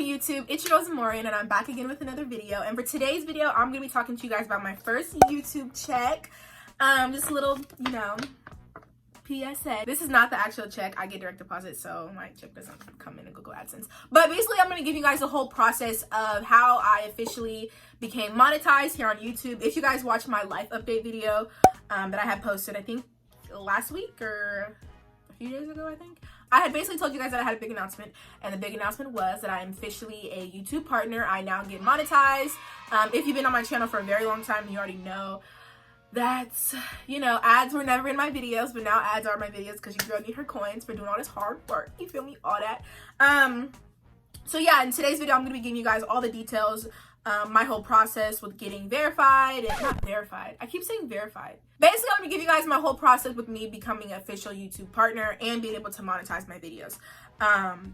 happy YouTube? It's your Za'Morian and I'm back again with another video. And for today's video, I'm going to be talking to you guys about my first YouTube check. Just a little, PSA. This is not the actual check. I get direct deposit, so my check doesn't come in Google AdSense. But basically, I'm going to give you guys the whole process of how I officially became monetized here on YouTube. If you guys watched my life update video that I had posted, I think last week or a few days ago, I had basically told you guys that I had a big announcement, and the big announcement was that I am officially a YouTube partner. I now get monetized. If you've been on my channel for a very long time, you already know that, ads were never in my videos, but now ads are in my videos because your girl need her coins for doing all this hard work. You feel me? All that. So yeah, in today's video, I'm going to be giving you guys all the details, my whole process with getting verified and not verified. I keep saying verified. Basically, I'm going to give you guys my whole process with me becoming an official YouTube partner and being able to monetize my videos.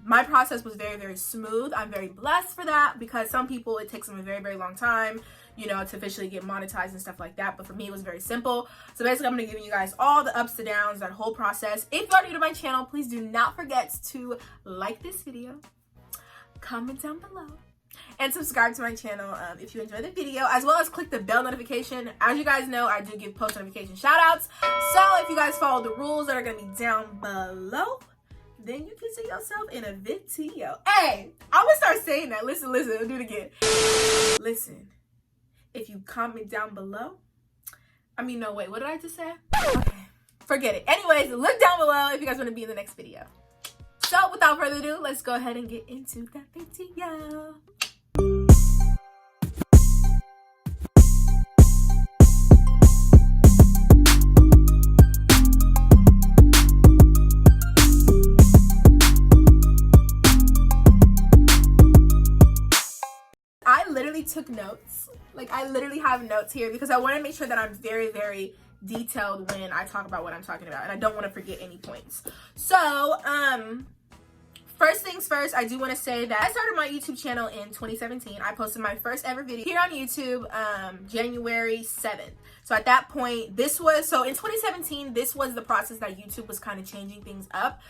My process was very, very smooth. I'm very blessed for that because some people, it takes them a very, very long time, to officially get monetized and stuff like that. But for me, it was very simple. So basically, I'm going to give you guys all the ups and downs, that whole process. If you are new to my channel, please do not forget to like this video, comment down below, and subscribe to my channel if you enjoy the video, as well as click the bell notification. As you guys know, I do give post notification shout outs. So if you guys follow the rules that are going to be down below, then you can see yourself in a video. Hey, I'm going to start saying that. Listen, I'll do it again. Listen, if you comment down below, no, wait, what did I just say? Okay, forget it. Anyways, look down below if you guys want to be in the next video. So without further ado, let's go ahead and get into that video. I literally took notes. I literally have notes here because I want to make sure that I'm very, very detailed when I talk about what I'm talking about, and I don't want to forget any points. So, first things first, I do want to say that I started my YouTube channel in 2017. I posted my first ever video here on YouTube January 7th. So at that point, in 2017, this was the process that YouTube was kind of changing things up.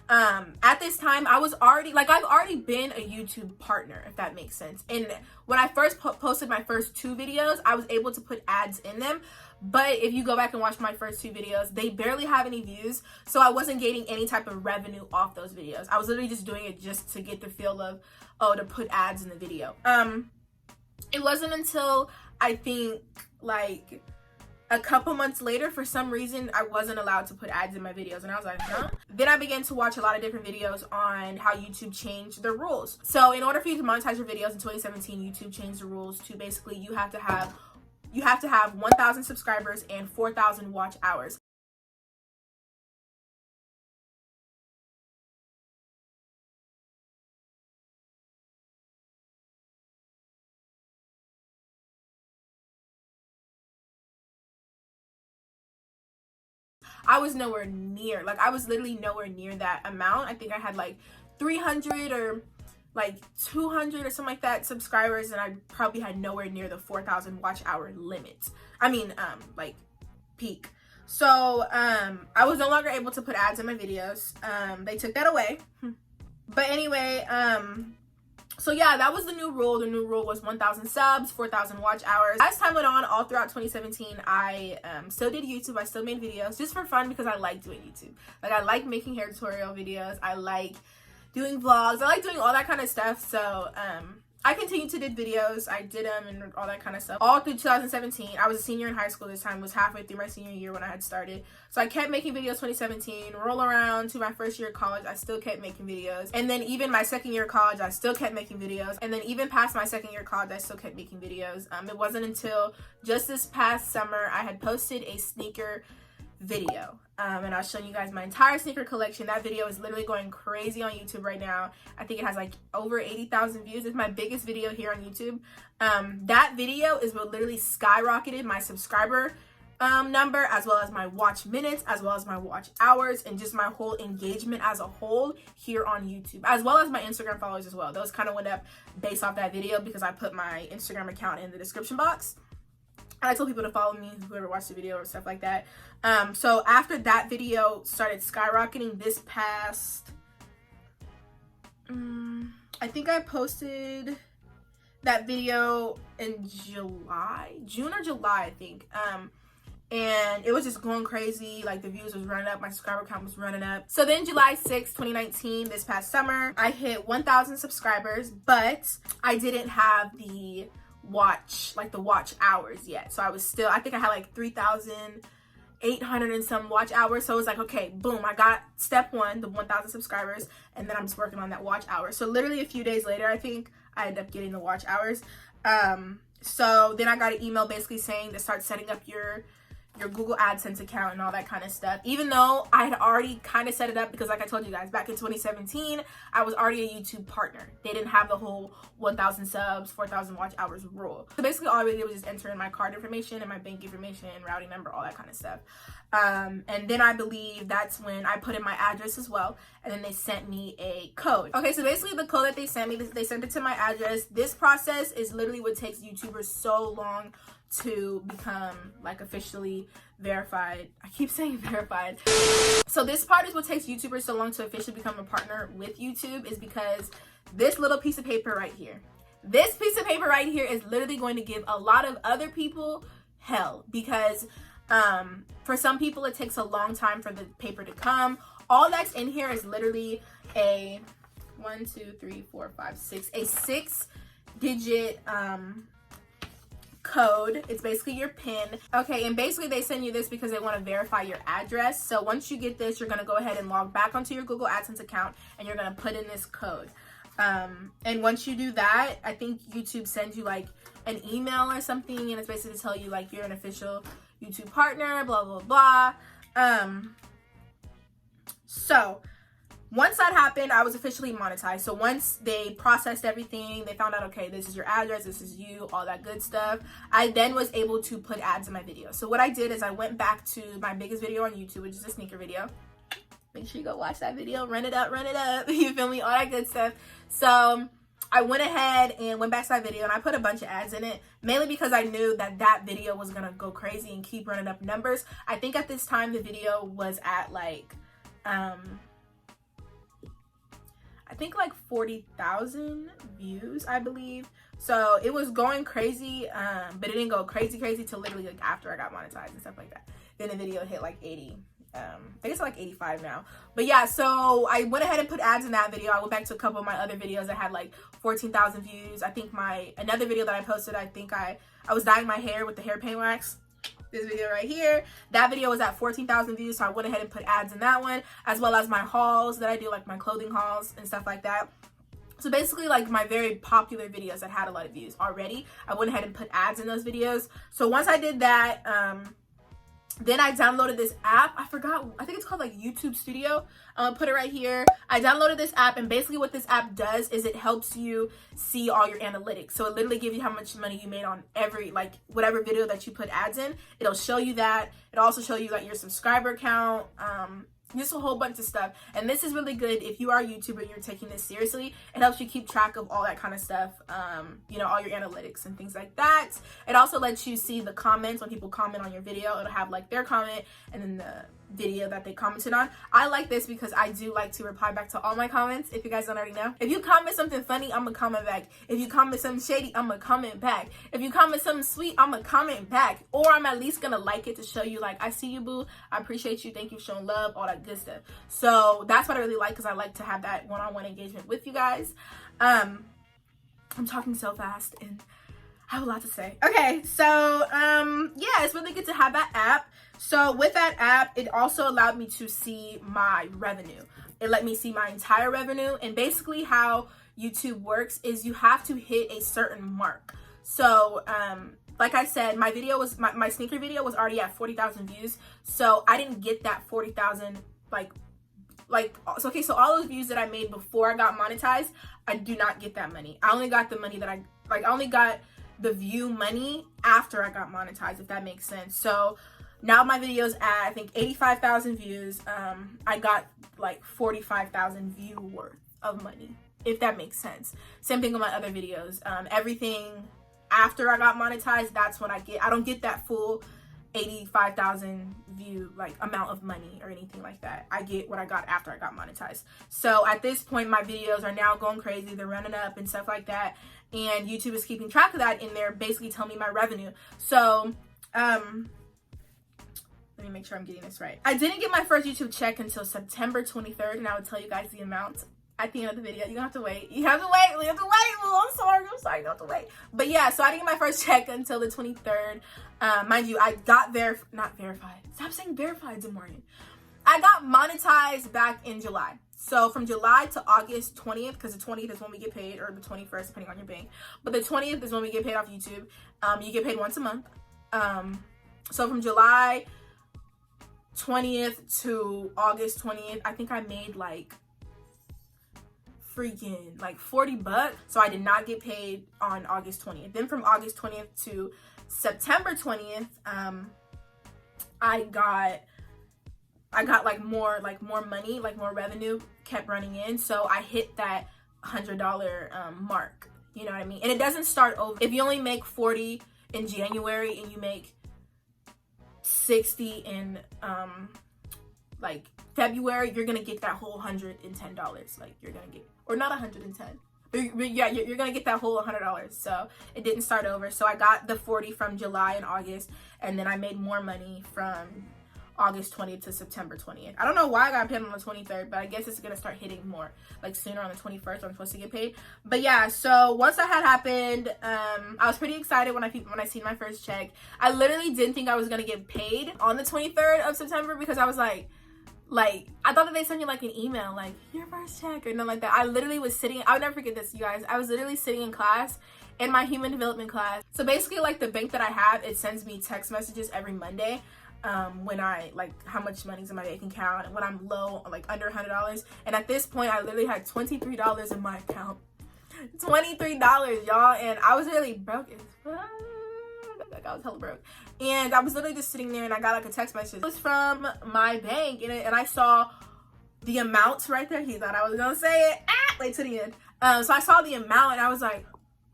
At this time, I was already, I've already been a YouTube partner, if that makes sense. And when I first posted my first 2 videos, I was able to put ads in them. But if you go back and watch my first 2 videos, they barely have any views. So I wasn't getting any type of revenue off those videos. I was literally just doing it just to get the feel of, to put ads in the video. It wasn't until I think a couple months later, for some reason, I wasn't allowed to put ads in my videos. And I was like, huh? Then I began to watch a lot of different videos on how YouTube changed their rules. So in order for you to monetize your videos in 2017, YouTube changed the rules to basically you have to have 1,000 subscribers and 4,000 watch hours. I was nowhere near, I was literally nowhere near that amount. I think I had 300 or 200 or something like that subscribers, and I probably had nowhere near the 4,000 watch hour limit. Peak. So I was no longer able to put ads in my videos. They took that away. But anyway, so yeah, that was the new rule. The new rule was 1,000 subs, 4,000 watch hours. As time went on, all throughout 2017, I still did YouTube. I still made videos just for fun because I like doing YouTube. I like making hair tutorial videos. I like doing vlogs. I like doing all that kind of stuff. So I continued to do videos. I did them and all that kind of stuff all through 2017. I was a senior in high school this time. It was halfway through my senior year when I had started. So I kept making videos 2017. Roll around to my first year of college, I still kept making videos. And then even my second year of college, I still kept making videos. And then even past my second year of college, I still kept making videos. It wasn't until just this past summer I had posted a sneaker video. And I'll show you guys my entire sneaker collection. That video is literally going crazy on YouTube right now. I think it has over 80,000 views. It's my biggest video here on YouTube. That video is what literally skyrocketed my subscriber number, as well as my watch minutes, as well as my watch hours, and just my whole engagement as a whole here on YouTube, as well as my Instagram followers as well. Those kind of went up based off that video because I put my Instagram account in the description box. And I told people to follow me, whoever watched the video or stuff like that. So after that video started skyrocketing this past I think I posted that video in June or July, I think. And it was just going crazy. Like, the views was running up, my subscriber count was running up. So then July 6th, 2019, this past summer, I hit 1,000 subscribers, but I didn't have the watch hours yet. So I was still, I think I had like 3,800 and some watch hours. So it was like, okay, boom, I got step one, the 1,000 subscribers, and then I'm just working on that watch hour. So literally a few days later, I think I ended up getting the watch hours. So then I got an email basically saying to start setting up your Google AdSense account and all that kind of stuff. Even though I had already kind of set it up, because like I told you guys, back in 2017, I was already a YouTube partner. They didn't have the whole 1,000 subs, 4,000 watch hours rule. So basically all I really did was just enter in my card information and my bank information, routing number, all that kind of stuff. And then I believe that's when I put in my address as well. And then they sent me a code. Okay, so basically the code that they sent me, they sent it to my address. This process is literally what takes YouTubers so long to become like officially verified. I keep saying verified. So this part is what takes YouTubers so long to officially become a partner with YouTube, is because this little piece of paper right here, this piece of paper right here is literally going to give a lot of other people hell, because for some people it takes a long time for the paper to come. All that's in here is literally a 6-digit code. It's basically your PIN. Okay, and basically they send you this because they want to verify your address. So once you get this, you're going to go ahead and log back onto your Google AdSense account, and you're going to put in this code. And once you do that, I think YouTube sends you like an email or something, and it's basically to tell you like you're an official YouTube partner, blah blah blah. So once that happened, I was officially monetized. So once they processed everything, they found out, okay, this is your address, this is you, all that good stuff, I then was able to put ads in my video. So what I did is I went back to my biggest video on YouTube, which is a sneaker video. Make sure you go watch that video, run it up, you feel me, all that good stuff. So I went ahead and went back to that video, and I put a bunch of ads in it, mainly because I knew that that video was gonna go crazy and keep running up numbers. I think at this time the video was at like I think like 40,000 views, I believe. So it was going crazy, but it didn't go crazy till literally like after I got monetized and stuff like that. Then the video hit like 80. I think it's like 85 now. But yeah, so I went ahead and put ads in that video. I went back to a couple of my other videos that had like 14,000 views. I think another video that I posted, I think I was dyeing my hair with the hair paint wax. This video right here, that video was at 14,000 views, so I went ahead and put ads in that one, as well as my hauls that I do, like my clothing hauls and stuff like that. So basically like my very popular videos that had a lot of views already, I went ahead and put ads in those videos. So once I did that, then I downloaded this app. I forgot, I think it's called like YouTube Studio. I'm gonna put it right here. I downloaded this app, and basically what this app does is it helps you see all your analytics. So it literally gives you how much money you made on every, like whatever video that you put ads in. It'll show you that. It also show you like your subscriber count, just a whole bunch of stuff. And this is really good if you are a YouTuber and you're taking this seriously. It helps you keep track of all that kind of stuff, you know, all your analytics and things like that. It also lets you see the comments. When people comment on your video, it'll have like their comment and then the video that they commented on. I like this because I do like to reply back to all my comments, if you guys don't already know. If you comment something funny, I'm gonna comment back. If you comment something shady, I'm gonna comment back. If you comment something sweet, I'm gonna comment back. Or I'm at least gonna like it to show you like, I see you, boo, I appreciate you, thank you for showing love, all that good stuff. So that's what I really like, because I like to have that one-on-one engagement with you guys. I'm talking so fast and I have a lot to say. Okay, so yeah, it's really good to have that app. So with that app, it also allowed me to see my revenue. It let me see my entire revenue. And basically how YouTube works is you have to hit a certain mark. So like I said, my video was my sneaker video was already at 40,000 views. So I didn't get that 40,000 so okay, so all those views that I made before I got monetized, I do not get that money. I only got the money that I only got the view money after I got monetized, if that makes sense. So now my video's at, I think, 85,000 views. I got like 45,000 view worth of money, if that makes sense. Same thing with my other videos. Everything after I got monetized, that's what I get. I don't get that full 85,000 view like amount of money or anything like that. I get what I got after I got monetized. So at this point, my videos are now going crazy. They're running up and stuff like that. And YouTube is keeping track of that, and they're basically telling me my revenue. So, let me make sure I'm getting this right. I didn't get my first YouTube check until September 23rd, and I would tell you guys the amount at the end of the video. You don't have to wait. You have to wait. You have to wait. Oh, I'm sorry. You don't have to wait. But yeah, so I didn't get my first check until the 23rd. Mind you, I got not verified. Stop saying verified, Za'Morian. I got monetized back in July. So from July to August 20th, because the 20th is when we get paid, or the 21st, depending on your bank. But the 20th is when we get paid off YouTube. You get paid once a month. So from July 20th to August 20th, I think I made like freaking like 40 bucks. So I did not get paid on August 20th. Then from August 20th to September 20th, I got like more money, like more revenue kept running in. So I hit that $100 mark. You know what I mean? And it doesn't start over. If you only make 40 in January and you make 60 in like February, you're gonna get that whole $110. Like you're gonna get, or not 110, but yeah, you're gonna get that whole $100. So it didn't start over. So I got the 40 from July and August, and then I made more money from August 20th to September 20th. I don't know why I got paid on the 23rd, but I guess it's gonna start hitting more like sooner on the 21st. I'm supposed to get paid. But yeah, so once that had happened, I was pretty excited when I seen my first check. I literally didn't think I was gonna get paid on the 23rd of September, because I was like I thought that they sent you like an email like your first check or nothing like that. I literally was sitting, I'll never forget this, you guys. I was literally sitting in class, in my human development class. So basically, like, the bank that I have, it sends me text messages every Monday when I, like, how much money's in my bank account and when I'm low, like under $100. And at this point, I literally had $23 in my account. $23, y'all. And I was really broke as fuck. Like, I was hella broke. And I was literally just sitting there, and I got like a text message. It was from my bank, and I saw the amounts right there. He thought I was gonna say it. Like to the end. So I saw the amount, and I was like,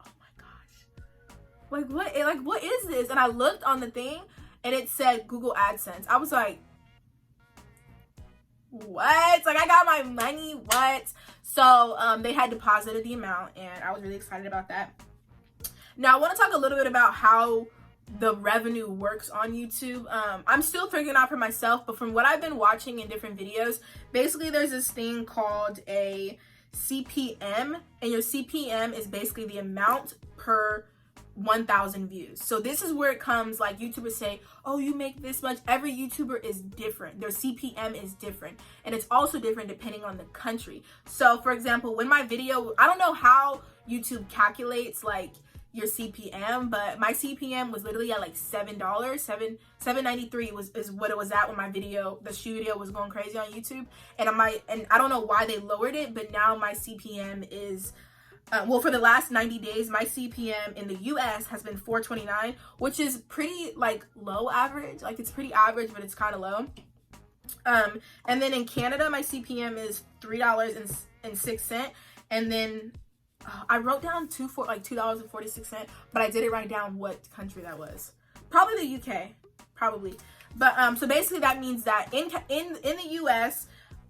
oh my gosh, like what is this? And I looked on the thing, and it said Google AdSense. I was like, what? Like, I got my money, what? So they had deposited the amount, and I was really excited about that. Now I want to talk a little bit about how the revenue works on YouTube. I'm still figuring it out for myself, but from what I've been watching in different videos, basically there's this thing called a CPM, and your CPM is basically the amount per 1,000 views. So this is where it comes, like, YouTubers say, oh, you make this much. Every YouTuber is different. Their CPM is different, and it's also different depending on the country. So for example, when my video, I don't know how YouTube calculates like your CPM, but my CPM was literally at like $7. $7.93 is what it was at when my video, the shoe video, was going crazy on YouTube. And I don't know why they lowered it, but now my CPM is well, for the last 90 days, my CPM in the US has been $4.29, which is pretty like low average. Like, it's pretty average, but it's kind of low. And then in Canada, my CPM is $3.06, and then I wrote down $2.46, but I didn't write down what country that was. Probably the UK, probably. But so basically that means that in the US,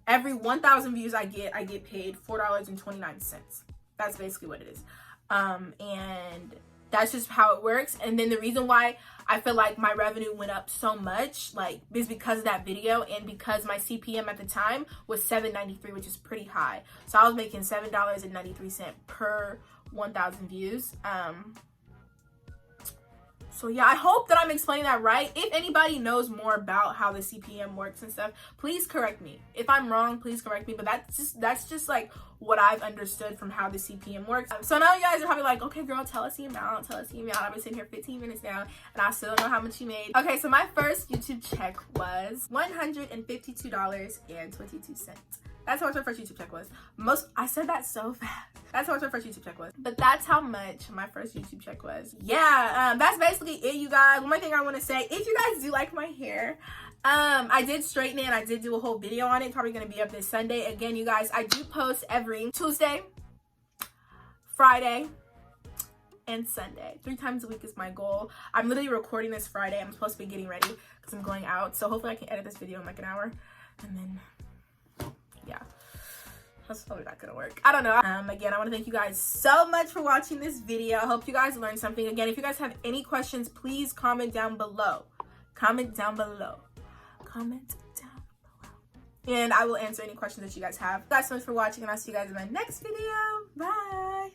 every 1,000 views I get paid $4.29. That's basically what it is. And that's just how it works. And then the reason why I feel like my revenue went up so much, like, is because of that video, and because my CPM at the time was $7.93, which is pretty high. So I was making $7.93 per 1,000 views. So yeah, I hope that I'm explaining that right. If anybody knows more about how the CPM works and stuff, please correct me. If I'm wrong, please correct me. But that's just like what I've understood from how the CPM works. So now you guys are probably like, okay, girl, tell us the amount. I've been sitting here 15 minutes now, and I still don't know how much you made. Okay, so my first YouTube check was $152.22. That's how much my first YouTube check was. I said that so fast. That's how much my first YouTube check was. But that's how much my first YouTube check was. Yeah, that's basically it, you guys. One more thing I want to say, if you guys do like my hair, I did straighten it. I did do a whole video on it. Probably going to be up this Sunday. Again, you guys, I do post every Tuesday, Friday, and Sunday. 3 times a week is my goal. I'm literally recording this Friday. I'm supposed to be getting ready because I'm going out. So hopefully I can edit this video in like an hour. And then, yeah. That's probably not gonna work. I don't know. Again, I want to thank you guys so much for watching this video. I hope you guys learned something. Again, if you guys have any questions, please comment down below. Comment down below. Comment down below. And I will answer any questions that you guys have. Thank you guys so much for watching, and I'll see you guys in my next video. Bye.